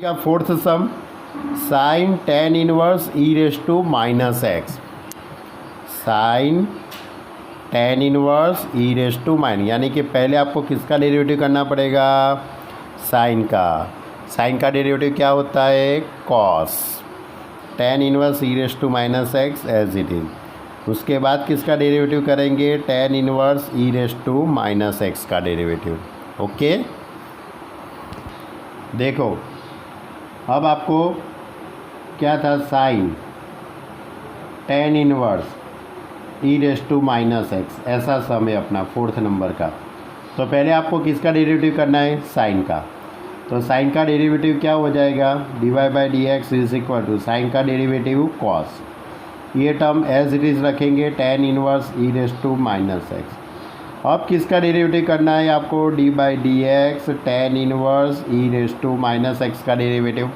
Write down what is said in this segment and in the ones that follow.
का fourth sum sine tan inverse e raise to minus x, sine tan inverse e raise to minus, यानी कि पहले आपको किसका डेरिवेटिव करना पड़ेगा, साइन का। साइन का डेरिवेटिव क्या होता है, cos tan inverse e raise to minus x as it is. उसके बाद किसका डेरिवेटिव करेंगे, tan inverse e raise to minus x का डेरिवेटिव। ओके, देखो अब आपको क्या था, sine tan inverse e raise to minus x, ऐसा सम है अपना फोर्थ नंबर का। तो पहले आपको किसका डेरिवेटिव करना है, साइन का। तो साइन का डेरिवेटिव क्या हो जाएगा, d y by d x is equal to sine का डेरिवेटिव कॉस, ये टर्म एज इट इज़ रखेंगे, tan inverse e raise to minus x. अब किसका डेरिवेटिव करना है आपको, d by d x tan inverse e raise to minus x का derivative.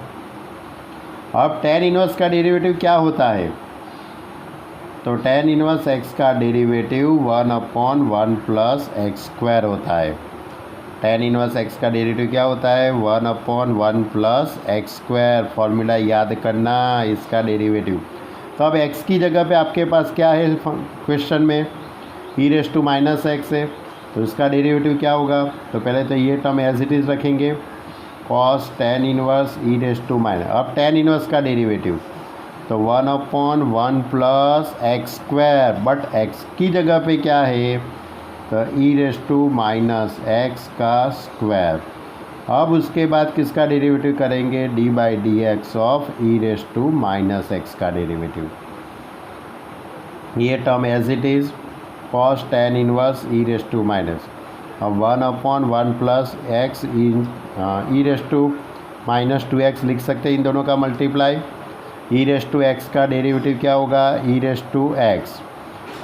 अब टेन इनवर्स का डेरिवेटिव क्या होता है, तो टेन इनवर्स एक्स का derivative one upon one plus x square होता है। टेन इनवर्स एक्स का डेरिवेटिव क्या होता है, one upon one plus x square, formula याद करना इसका डेरिवेटिव। तो अब एक्स की जगह पे आपके पास क्या है क्वेश्चन में, ई रेस टू माइनस एक्स है, तो इसका डेरिवेटिव क्या होगा, तो पहले तो ये टर्म एज इट इज़ रखेंगे, cos tan inverse e raise to minus. अब टेन इनवर्स का डेरिवेटिव तो one upon one plus x square, but x की जगह पे क्या है, तो e raise to minus x का स्क्वायर। अब उसके बाद किसका डेरिवेटिव करेंगे, d by d x of e raise to minus x का डेरिवेटिव। ये term as it is cos tan inverse e raise to minus, अब one upon one plus x e raise to minus two x लिख सकते हैं, इन दोनों का multiply. E raise to x का डेरिवेटिव क्या होगा, ई रेस टू एक्स।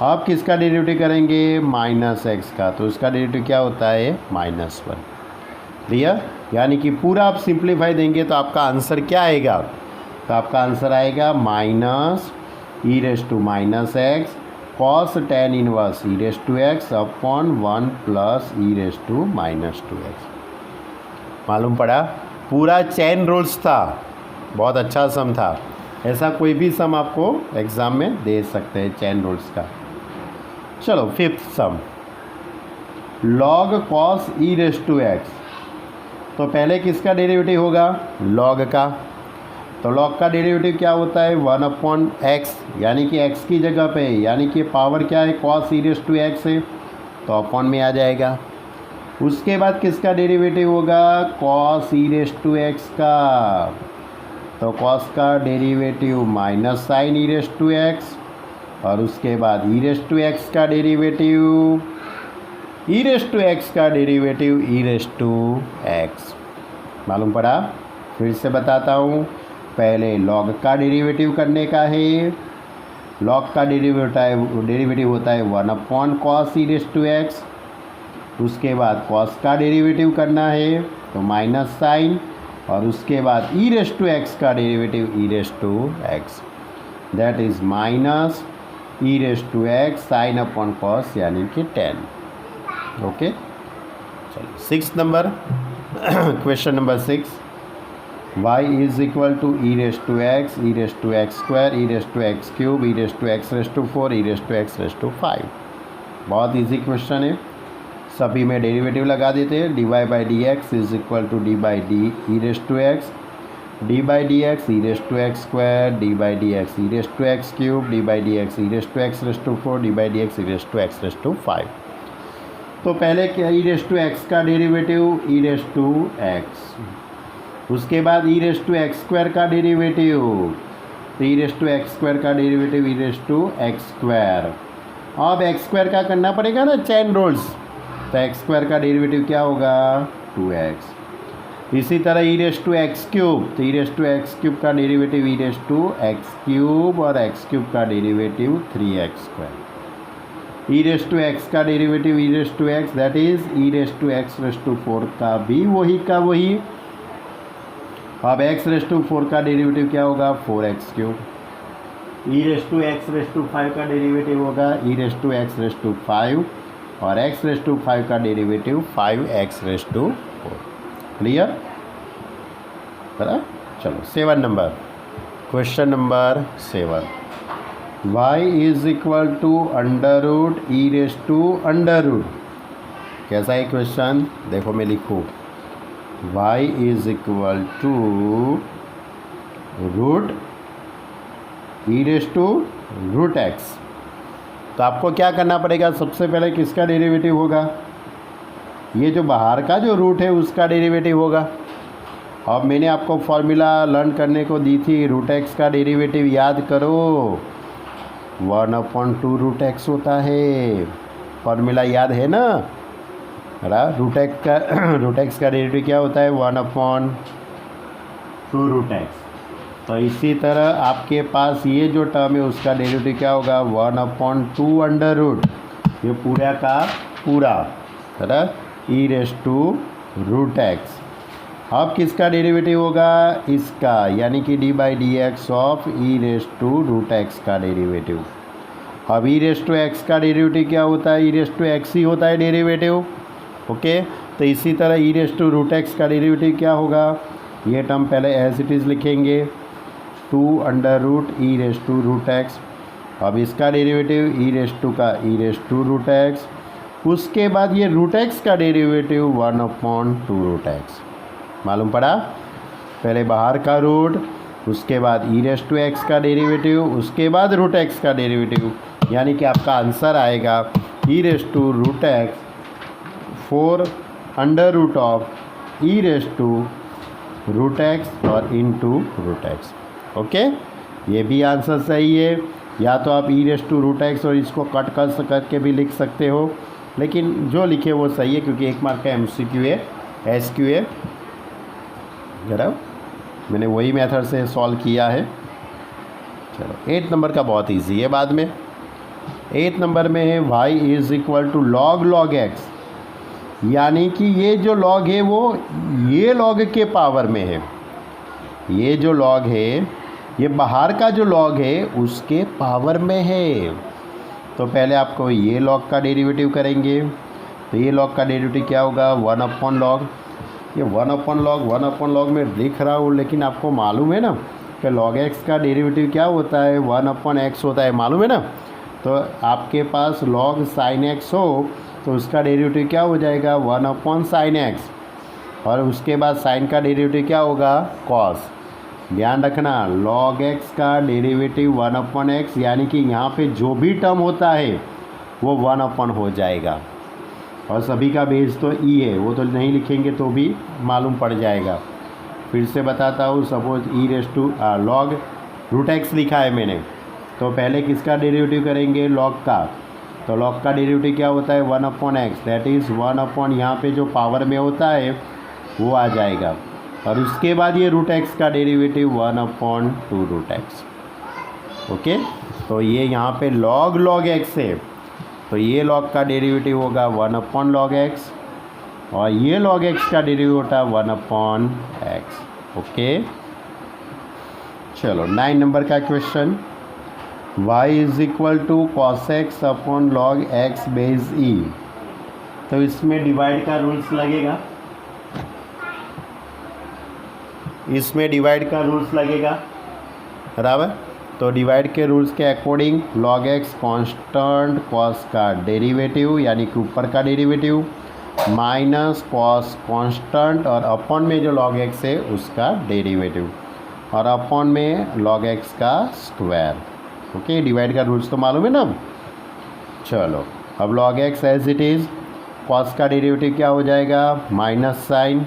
अब किसका डेरिवेटिव करेंगे, माइनस एक्स का, तो इसका डेरिवेटिव क्या होता है, माइनस वन। क्लियर, यानी कि पूरा आप सिंप्लीफाई देंगे तो आपका आंसर क्या आएगा, तो आपका आंसर आएगा minus e raise to minus x cos tan inverse e raise to x upon one plus e raise to minus two x. मालूम पड़ा, पूरा चेन रूल्स था, बहुत अच्छा सम था। ऐसा कोई भी सम आपको एग्ज़ाम में दे सकते हैं चेन रूल्स का। चलो fifth sum, log cos e raise to x. तो पहले किसका डेरिवेटिव होगा, लॉग का। तो लॉग का डेरिवेटिव क्या होता है, वन अपॉन एक्स, यानी कि एक्स की जगह पे, यानी कि पावर क्या है, cos e raise to x है, तो अपॉन में आ जाएगा। उसके बाद किसका डेरिवेटिव होगा, cos e raise to x का, तो कॉस का derivative minus sine e raise to x, और उसके बाद ई रेस टू एक्स का derivative, e raise to x का derivative e raise to x. मालूम पड़ा, फिर से बताता हूँ, पहले लॉग का डेरिवेटिव करने का है, लॉग का डेरिवेटिव होता है one upon cos e raise to x. उसके बाद कॉस का डेरिवेटिव करना है तो माइनस साइन, और उसके बाद ई रेस टू एक्स का derivative e raise to x, that is minus e raise to x sine upon cos, यानी कि 10। ओके, चलो six number question number 6, y is equal to e raise to x square, e raise to x cube, e raise to x raise to 4, e raise to x raise to 5। बहुत easy question है, सभी में derivative लगा देते हैं। D y by d x is equal to d by d e raise to x, d by d x e raise to x square, d by d x e raise to x cube, d by d x e raise to x raise to 4, d by d x e raise to x raise to 5। तो पहले क्या, e raise to x का derivative e raise to x, उसके बाद e raise to x square का derivative, तो e raise to x square का derivative e raise to x square. अब एक्स स्क्वायर का करना पड़ेगा ना चेन रूल्स, तो एक्स स्क्वायर का डेरिवेटिव क्या होगा, 2x। इसी तरह e raise to x cube, तो e raise to x cube का derivative e raise to x cube, और एक्स क्यूब का derivative 3x square. E raise to x का derivative e raise to x, that is e raise to x raise to 4 का भी वही का वही। अब एक्स रेस टू 4 का डेरिवेटिव क्या होगा, 4x cube. E raise to x raise to 5 का डेरिवेटिव होगा e raise to x raise to 5, और x रेस टू 5 का derivative 5x race to 4। Clear, है ना। चलो 7 number, question number 7, y is equal to under root e raise to under root. कैसा है question, देखो मैं लिखूँ y is equal to root e raise to root x. तो आपको क्या करना पड़ेगा, सबसे पहले किसका डेरिवेटिव होगा, ये जो बाहर का जो रूट है उसका डेरिवेटिव होगा। अब मैंने आपको फॉर्मूला लर्न करने को दी थी, रूट एक्स का डेरिवेटिव याद करो, 1/2 रूट एक्स होता है। फॉर्मूला याद है ना, रूट एक्स का डेरिवेटिव क्या होता है, 1/2 रूट एक्स। तो इसी तरह आपके पास ये जो टर्म है उसका डेरिवेटिव क्या होगा, 1/2 अंडर रूट, ये पूरा का पूरा, है ना, e raise to root x. अब किसका डेरिवेटिव होगा, इसका, यानी कि d by d x of e raise to root x का डेरिवेटिव। अब ई रेस टू एक्स का डेरिवेटिव क्या होता है, ई रेस टू एक्स ही होता है डेरिवेटिव। ओके, तो इसी तरह e raise to root x का डेरिवेटिव क्या होगा, ये टर्म पहले एज इट इज़ लिखेंगे, 2 under root e raise to root x. अब इसका डेरिवेटिव ई रेस टू का e raise to root x, उसके बाद ये रूट एक्स का डेरिवेटिव 1/2 रूट एक्स। मालूम पड़ा, पहले बाहर का रूट, उसके बाद ई रेस टू एक्स का डेरिवेटिव, उसके बाद रूट एक्स का डेरिवेटिव, यानी कि आपका आंसर आएगा e raise to root x 4 under root of e raise to root x और इनटू रूट एक्स। ओके, ये भी आंसर सही है। या तो आप e raise to root x और इसको कट करके भी लिख सकते हो, लेकिन जो लिखे वो सही है, क्योंकि 1 मार्क का MCQ है, SQ है। जरा मैंने वही मेथड से सॉल्व किया है। चलो 8 नंबर का बहुत इजी है, बाद में 8 नंबर में है y is equal to log x, यानी कि ये जो log है वो ये log के पावर में है। ये जो log है ये बाहर का जो log है उसके पावर में है। तो पहले आपको ये log का डेरिवेटिव करेंगे, तो ये log का डेरिवेटिव क्या होगा, 1/log। ये 1/log में लिख रहा हूँ, लेकिन आपको मालूम है ना कि log x का डेरिवेटिव क्या होता है, 1/x होता है, मालूम है ना। तो आपके पास log sin x हो तो उसका डेरिवेटिव क्या हो जाएगा, 1/sin x, और उसके बाद साइन का डेरिवेटिव क्या होगा, cos। ध्यान रखना, log x का डेरिवेटिव 1/x, यानी कि यहाँ पे जो भी टर्म होता है वो 1/, हो जाएगा। और सभी का बेस तो ई है, वो तो नहीं लिखेंगे तो भी मालूम पड़ जाएगा। फिर से बताता हूँ, suppose e raise to log root x लिखा है मैंने, तो पहले किसका डेरिवेटिव करेंगे, log का। तो log का डेरिवेटिव क्या होता है, 1/x, दैट इज़ 1/, यहाँ पे जो पावर में होता है वो आ जाएगा। और उसके बाद ये रूट एक्स का डेरिवेटिव 1/2 रूट एक्स। ओके, तो ये यहाँ पे log x है, तो ये log का डेरिवेटिव होगा 1/log x, और ये log x का डेरिवेटिव होता है 1/x। ओके, चलो 9 नंबर का question, y is equal to cos x upon log x base e। तो इसमें डिवाइड का रूल्स लगेगा, इसमें डिवाइड का रूल्स लगेगा, बराबर। तो डिवाइड के रूल्स के according log x constant cos का डेरिवेटिव, यानी कि ऊपर का डेरिवेटिव, माइनस cos कांस्टेंट, और अपॉन में जो log x है उसका डेरिवेटिव, और अपॉन में log x का स्क्वायर। ओके, डिवाइड का रूल्स तो मालूम है ना। चलो अब log x as it is, cos का डेरिवेटिव क्या हो जाएगा, minus sine,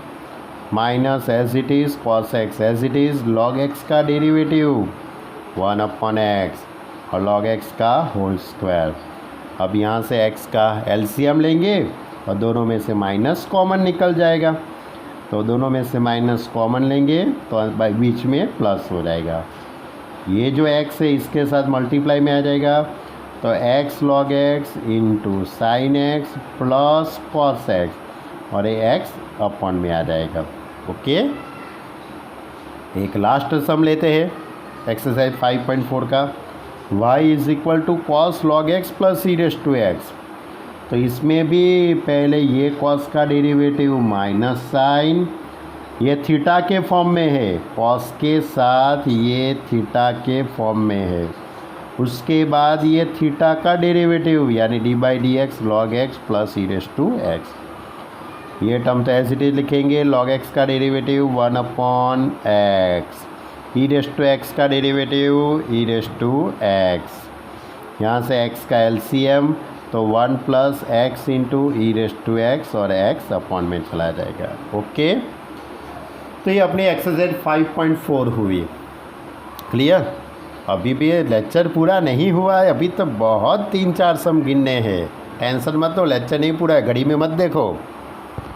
minus as it is cos x as it is, log x का डेरिवेटिव 1/x और log x का होल स्क्वायर। अब यहाँ से x का LCM लेंगे और दोनों में से माइनस कॉमन निकल जाएगा, तो दोनों में से माइनस कॉमन लेंगे तो बीच में प्लस हो जाएगा। ये जो x है इसके साथ मल्टीप्लाई में आ जाएगा, तो x log x into sine x plus cos x, और ये x अपॉन में आ जाएगा। ओके, एक लास्ट सम लेते हैं, एक्सरसाइज 5.4 का, y is equal to cos log x plus e raise to x. तो इसमें भी पहले ये cos का डेरिवेटिव माइनस साइन, ये थीटा के फॉर्म में है, कॉस के साथ ये थीटा के फॉर्म में है। उसके बाद ये थीटा का डेरिवेटिव यानी d by d x log x plus e raise to x, ये टर्म तो एज इट इज लिखेंगे। लॉग एक्स का derivative 1/x, e raise to x का derivative e raise to x, यहाँ से x का एलसीएम तो 1 plus x into e raise to x और x अपॉन में चला जाएगा। ओके, तो ये अपनी एक्सरसाइज 5.4 हुई। क्लियर? अभी भी ये लेक्चर पूरा नहीं हुआ है, अभी तो बहुत 3-4 सम गिनने हैं। टेंशन मत लो, लेक्चर नहीं पूरा है, घड़ी में मत देखो।